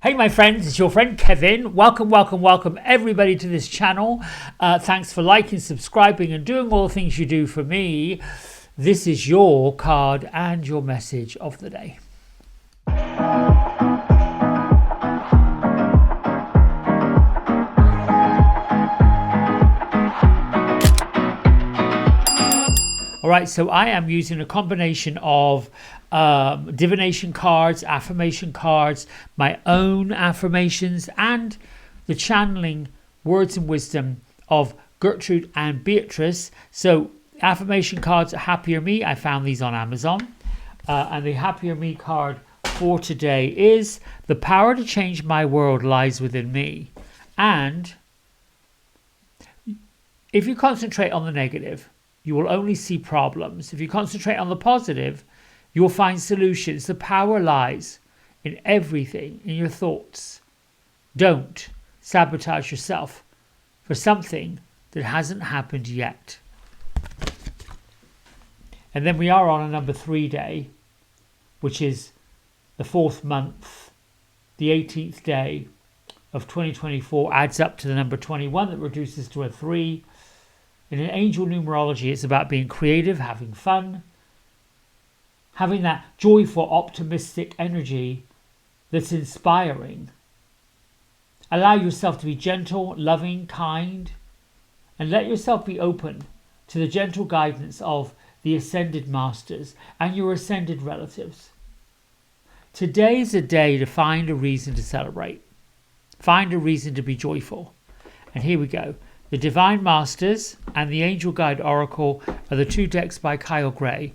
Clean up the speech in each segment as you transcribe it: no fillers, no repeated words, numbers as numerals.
Hey my friends, it's your friend Kevin. Welcome everybody to this channel. Thanks for liking, subscribing and doing all the things you do for me. This is your card and your message of the day. Alright, so I am using a combination of divination cards, affirmation cards, my own affirmations, and the channeling words and wisdom of Gertrude and Beatrice. So affirmation cards, Happier Me, I found these on Amazon. And the Happier Me card for today is: the power to change my world lies within me. And if you concentrate on the negative, you will only see problems. If you concentrate on the positive, you will find solutions. The power lies in everything, in your thoughts. Don't sabotage yourself for something that hasn't happened yet. And then we are on a number 3 day, which is the 4th month, the 18th day of 2024, adds up to the number 21 that reduces to a 3. In an angel numerology, it's about being creative, having fun, having that joyful, optimistic energy that's inspiring. Allow yourself to be gentle, loving, kind, and let yourself be open to the gentle guidance of the ascended masters and your ascended relatives. Today is a day to find a reason to celebrate. Find a reason to be joyful. And here we go. The Divine Masters and the Angel Guide Oracle are the 2 decks by Kyle Gray.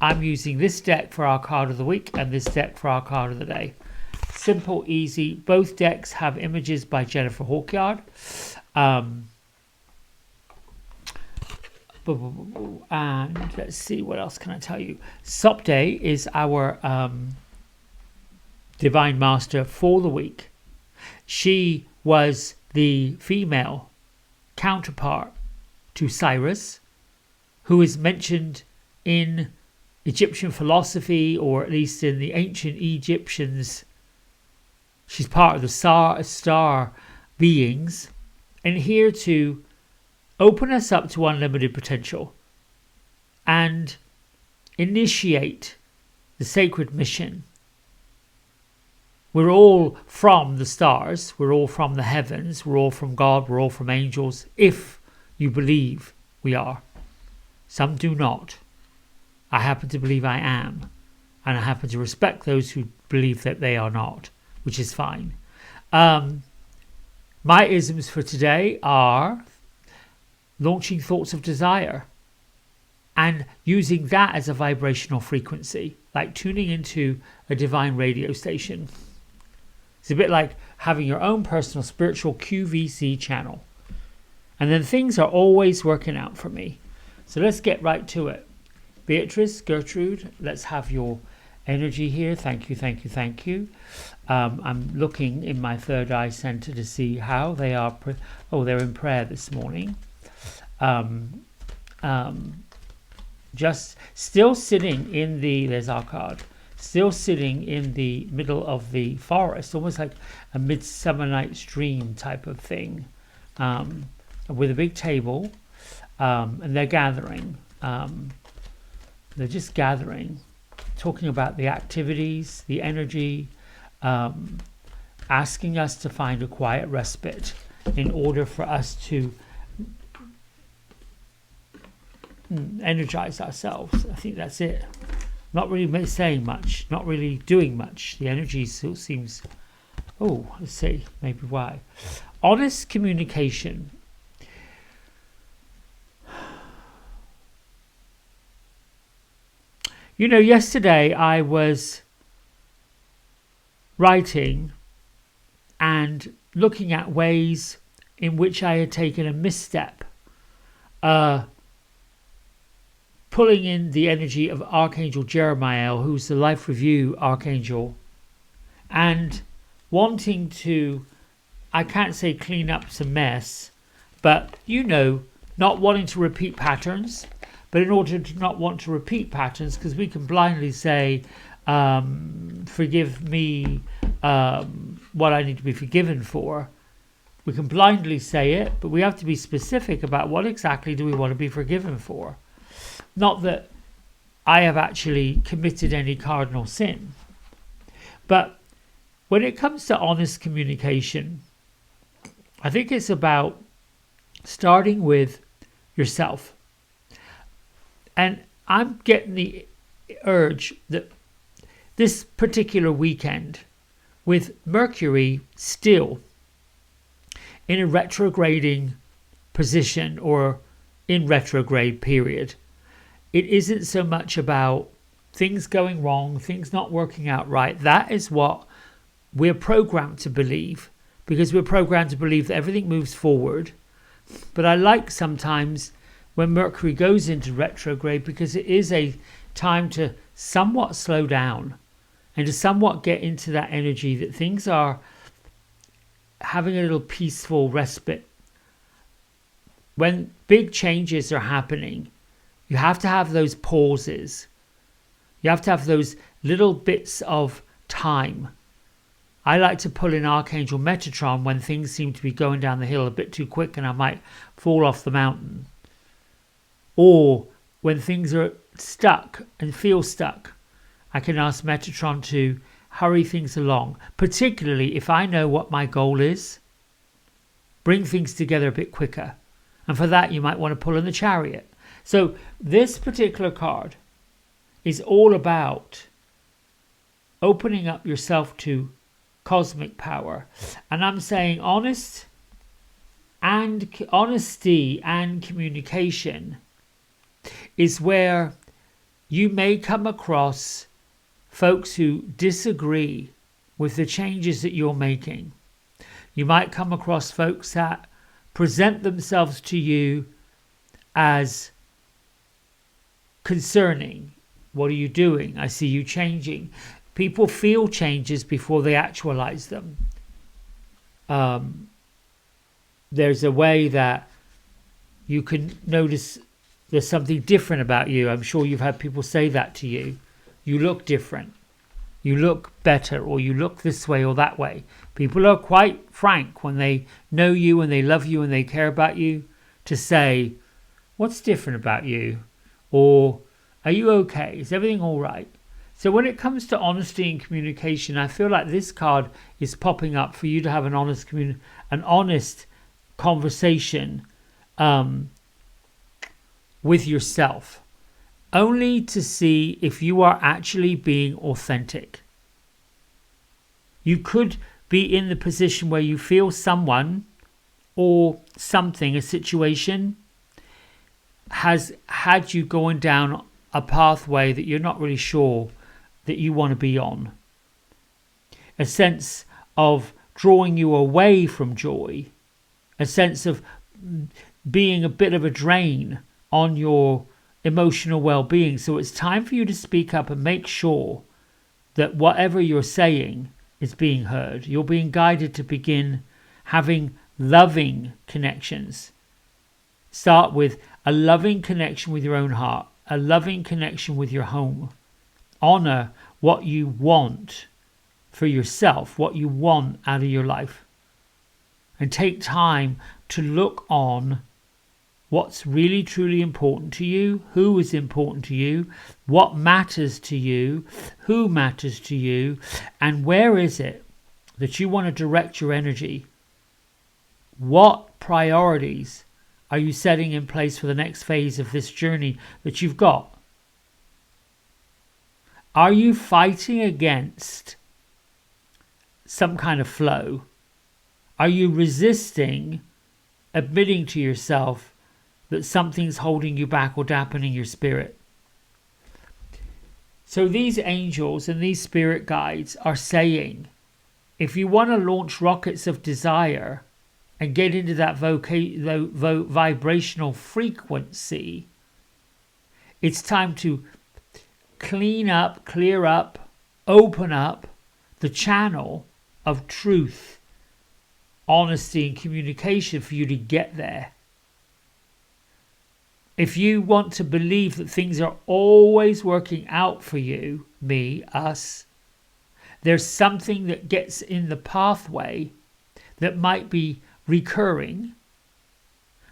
I'm using this deck for our card of the week and this deck for our card of the day. Simple, easy. Both decks have images by Jennifer Hawkyard. And let's see, what else can I tell you? Sopde is our Divine Master for the week. She was the female counterpart to Cyrus, who is mentioned in Egyptian philosophy, or at least in the ancient Egyptians. She's part of the star beings, and here to open us up to unlimited potential and initiate the sacred mission. We're all from the stars, we're all from the heavens, we're all from God, we're all from angels, if you believe we are. Some do not. I happen to believe I am, and I happen to respect those who believe that they are not, which is fine. My isms for today are launching thoughts of desire and using that as a vibrational frequency, like tuning into a divine radio station. It's a bit like having your own personal spiritual QVC channel. And then things are always working out for me. So let's get right to it. Beatrice, Gertrude, let's have your energy here. Thank you. I'm looking in my third eye center to see how they are. They're in prayer this morning. Just still sitting in the, there's our card. Still sitting in the middle of the forest, almost like a Midsummer Night's Dream type of thing, with a big table, and they're gathering. They're just gathering, talking about the activities, the energy, asking us to find a quiet respite in order for us to energize ourselves. I think that's it. Not really saying much, not really doing much. The energy still seems, let's see, maybe why. Honest communication. You know, yesterday I was writing and looking at ways in which I had taken a misstep, pulling in the energy of Archangel Jeremiah, who's the Life Review Archangel, and wanting to, I can't say clean up some mess, but not wanting to repeat patterns. But in order to not want to repeat patterns, because we can blindly say, forgive me, what I need to be forgiven for. We can blindly say it, but we have to be specific about what exactly do we want to be forgiven for. Not that I have actually committed any cardinal sin. But when it comes to honest communication, I think it's about starting with yourself. And I'm getting the urge that this particular weekend, with Mercury still in a retrograding position or in retrograde period, it isn't so much about things going wrong, things not working out right. That is what we're programmed to believe, because we're programmed to believe that everything moves forward. But I like sometimes when Mercury goes into retrograde, because it is a time to somewhat slow down and to somewhat get into that energy that things are having a little peaceful respite. When big changes are happening, you have to have those pauses. You have to have those little bits of time. I like to pull in Archangel Metatron when things seem to be going down the hill a bit too quick and I might fall off the mountain. Or when things are stuck and feel stuck, I can ask Metatron to hurry things along, particularly if I know what my goal is. Bring things together a bit quicker. And for that, you might want to pull in the Chariot. So this particular card is all about opening up yourself to cosmic power. And I'm saying honesty and communication is where you may come across folks who disagree with the changes that you're making. You might come across folks that present themselves to you as concerning. What are you doing? I see you changing. People feel changes before they actualize them. There's a way that you can notice there's something different about you. I'm sure you've had people say that to you. You look different. You look better, or you look this way or that way. People are quite frank when they know you and they love you and they care about you to say, what's different about you? Or are you okay? Is everything all right? So when it comes to honesty and communication, I feel like this card is popping up for you to have an honest conversation with yourself, only to see if you are actually being authentic. You could be in the position where you feel someone or something, a situation, has had you going down a pathway that you're not really sure that you want to be on. A sense of drawing you away from joy. A sense of being a bit of a drain on your emotional well-being. So it's time for you to speak up and make sure that whatever you're saying is being heard. You're being guided to begin having loving connections. Start with a loving connection with your own heart, a loving connection with your home. Honor what you want for yourself, what you want out of your life. And take time to look on what's really truly important to you, who is important to you, what matters to you, who matters to you, and where is it that you want to direct your energy. What priorities are you setting in place for the next phase of this journey that you've got? Are you fighting against some kind of flow? Are you resisting admitting to yourself that something's holding you back or dampening your spirit? So these angels and these spirit guides are saying, if you want to launch rockets of desire and get into that vibrational frequency, it's time to clean up, clear up, open up the channel of truth, honesty and communication for you to get there. If you want to believe that things are always working out for you, me, us, there's something that gets in the pathway that might be recurring,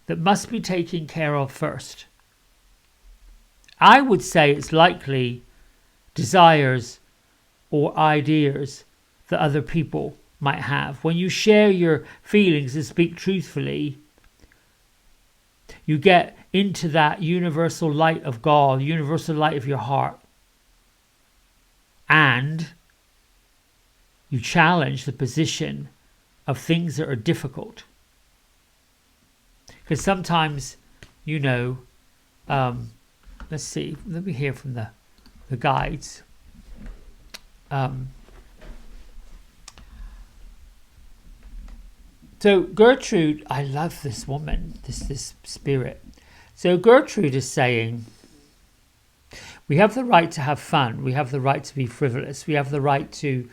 that must be taken care of first. I would say it's likely desires or ideas that other people might have. When you share your feelings and speak truthfully, you get into that universal light of God, universal light of your heart, and you challenge the position of things that are difficult. Because sometimes, let's see, let me hear from the guides. So Gertrude, I love this woman, this spirit. So Gertrude is saying, we have the right to have fun. We have the right to be frivolous. We have the right to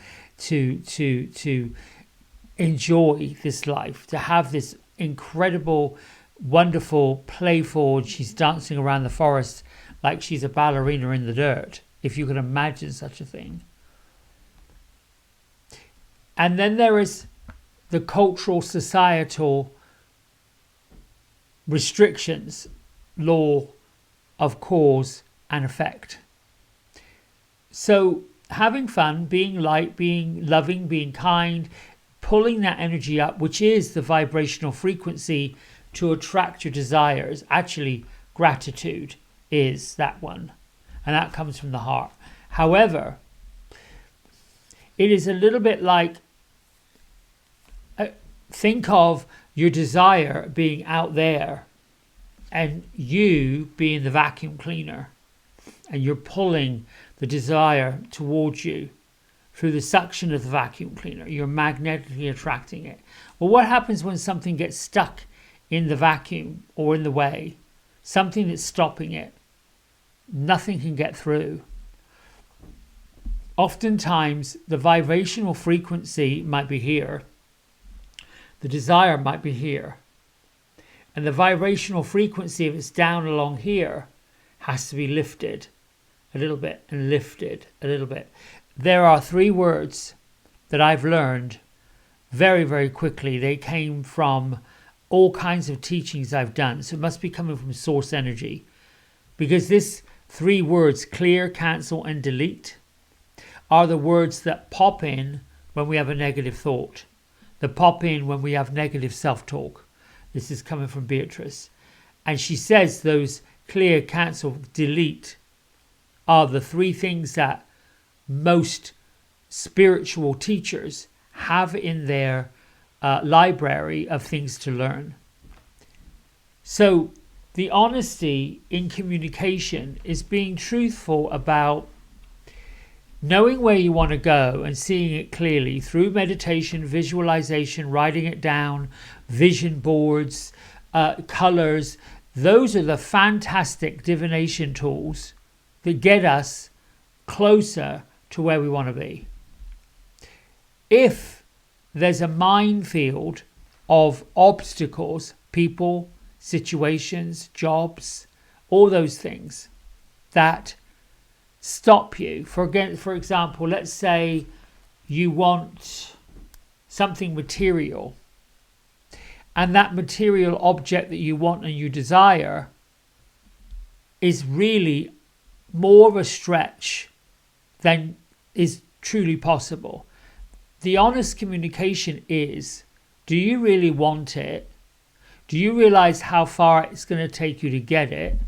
enjoy this life, to have this incredible, wonderful, playful. She's dancing around the forest like she's a ballerina in the dirt, if you can imagine such a thing. And then there is the cultural, societal restrictions, law of cause and effect. So having fun, being light, being loving, being kind, pulling that energy up, which is the vibrational frequency to attract your desires. Actually, gratitude is that one, and that comes from the heart. However, it is a little bit like, think of your desire being out there and you being the vacuum cleaner, and you're pulling the desire towards you through the suction of the vacuum cleaner. You're magnetically attracting it. Well, what happens when something gets stuck in the vacuum or in the way? Something that's stopping it. Nothing can get through. Oftentimes, the vibrational frequency might be here. The desire might be here. And the vibrational frequency, if it's down along here, has to be lifted a little bit and lifted a little bit. There are 3 words that I've learned very, very quickly. They came from all kinds of teachings I've done. So it must be coming from source energy. Because this 3 words, clear, cancel, and delete, are the words that pop in when we have a negative thought. That pop in when we have negative self-talk. This is coming from Beatrice. And she says those clear, cancel, delete are the 3 things that most spiritual teachers have in their library of things to learn. So the honesty in communication is being truthful about knowing where you want to go and seeing it clearly through meditation, visualization, writing it down, vision boards, colors. Those are the fantastic divination tools that get us closer to where we want to be. If there's a minefield of obstacles, people, situations, jobs, all those things that stop you. For example, let's say you want something material, and that material object that you want and you desire is really more of a stretch than is truly possible. The honest communication is, do you really want it? Do you realize how far it's going to take you to get it?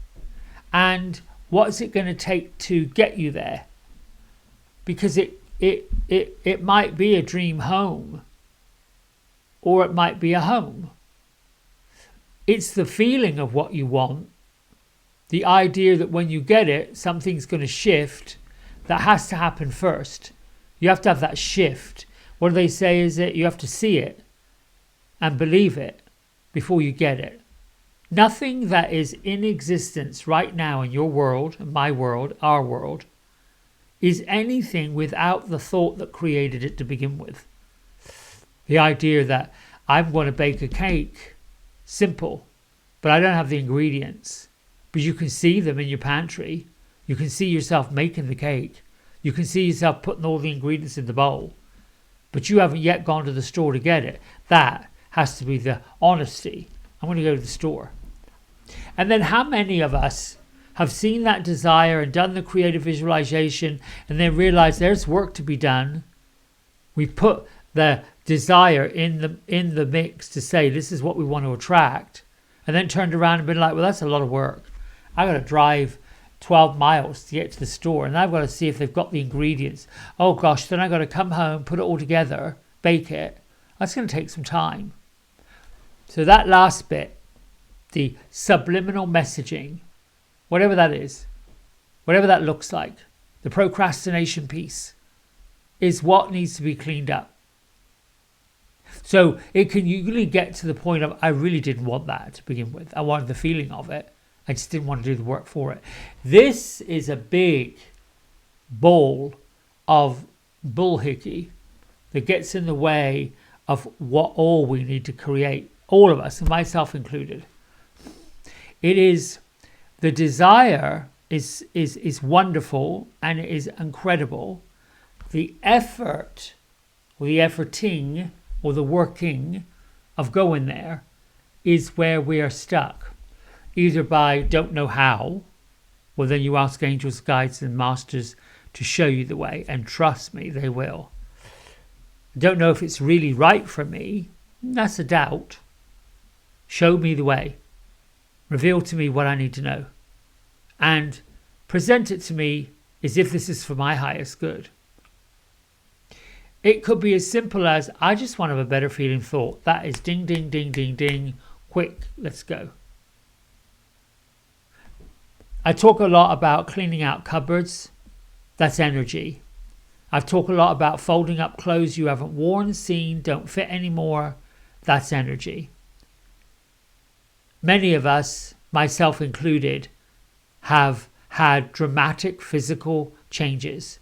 And what is it going to take to get you there? Because it might be a dream home, or it might be a home. It's the feeling of what you want, the idea that when you get it, something's going to shift. That has to happen first. You have to have that shift. What do they say is that you have to see it and believe it before you get it. Nothing that is in existence right now in your world, my world, our world, is anything without the thought that created it to begin with. The idea that I'm going to bake a cake, simple, but I don't have the ingredients. But you can see them in your pantry. You can see yourself making the cake. You can see yourself putting all the ingredients in the bowl, but you haven't yet gone to the store to get it. That has to be the honesty. I'm going to go to the store. And then how many of us have seen that desire and done the creative visualization and then realized there's work to be done? We put the desire in the mix to say this is what we want to attract, and then turned around and been like, well, that's a lot of work. I got to drive 12 miles to get to the store, and I've got to see if they've got the ingredients. Oh gosh, then I got to come home, put it all together, bake it. That's going to take some time. So that last bit, the subliminal messaging, whatever that is, whatever that looks like, the procrastination piece, is what needs to be cleaned up. So it can usually get to the point of, I really didn't want that to begin with. I wanted the feeling of it. I just didn't want to do the work for it. This is a big ball of bullhickey that gets in the way of what all we need to create, all of us, and myself included. It is, the desire is wonderful and it is incredible. The effort, or the efforting, or the working of going there is where we are stuck. Either by don't know how, well then you ask angels, guides and masters to show you the way, and trust me, they will. Don't know if it's really right for me, that's a doubt. Show me the way. Reveal to me what I need to know. And present it to me as if this is for my highest good. It could be as simple as, I just want to have a better feeling thought. That is ding, ding, ding, ding, ding. Quick, let's go. I talk a lot about cleaning out cupboards. That's energy. I've talked a lot about folding up clothes you haven't worn, seen, don't fit anymore. That's energy. Many of us, myself included, have had dramatic physical changes.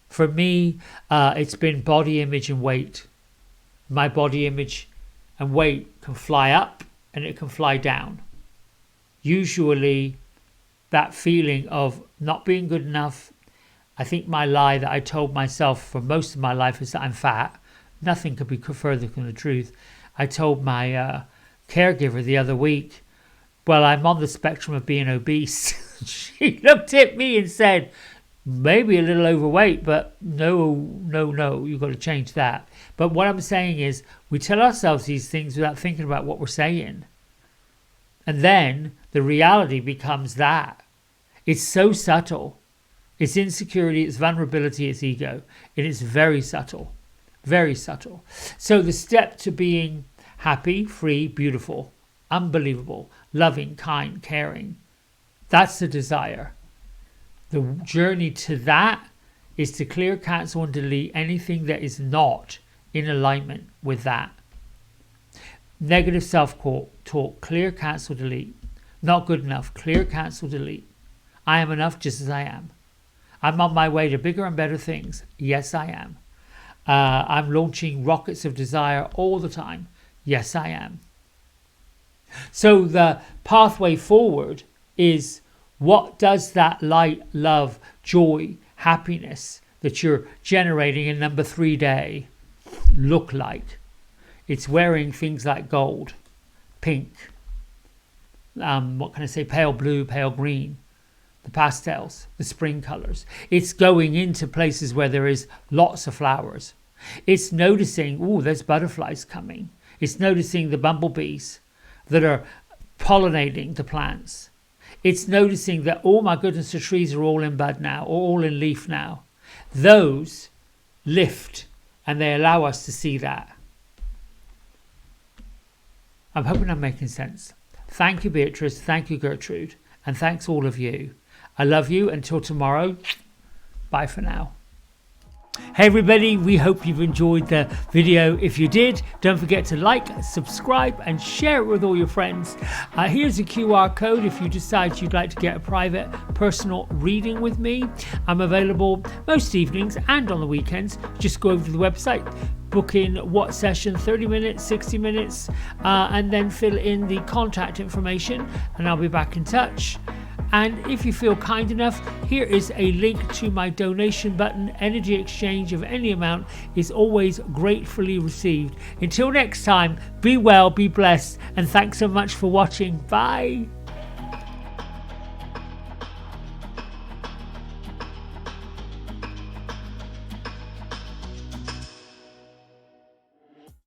For me, it's been body image and weight. My body image and weight can fly up and it can fly down. Usually that feeling of not being good enough, I think my lie that I told myself for most of my life is that I'm fat. Nothing could be further from the truth. I told my caregiver the other week, well, I'm on the spectrum of being obese. She looked at me and said, maybe a little overweight, but no, you've got to change that. But what I'm saying is, we tell ourselves these things without thinking about what we're saying. And then the reality becomes that. It's so subtle. It's insecurity, it's vulnerability, it's ego. It is very subtle. Very subtle. So the step to being happy, free, beautiful, unbelievable, loving, kind, caring, that's the desire. The journey to that is to clear, cancel and delete anything that is not in alignment with that. Negative self-talk, clear, cancel, delete. Not good enough, clear, cancel, delete. I am enough just as I am. I'm on my way to bigger and better things. Yes, I am. I'm launching rockets of desire all the time. Yes, I am. So the pathway forward is, what does that light, love, joy, happiness that you're generating in number 3 day look like? It's wearing things like gold, pink, pale blue, pale green, the pastels, the spring colors. It's going into places where there is lots of flowers. It's noticing, there's butterflies coming. It's noticing the bumblebees that are pollinating the plants. It's noticing that, oh my goodness, the trees are all in bud now, or all in leaf now. Those lift and they allow us to see that. I'm hoping I'm making sense. Thank you, Beatrice. Thank you, Gertrude. And thanks all of you. I love you. Until tomorrow. Bye for now. Hey everybody, we hope you've enjoyed the video. If you did, don't forget to like, subscribe and share it with all your friends. Here's a QR code if you decide you'd like to get a private personal reading with me. I'm available most evenings and on the weekends. Just go over to the website, book in what session, 30 minutes, 60 minutes, and then fill in the contact information and I'll be back in touch. And if you feel kind enough, here is a link to my donation button. Energy exchange of any amount is always gratefully received. Until next time, be well, be blessed, and thanks so much for watching. Bye.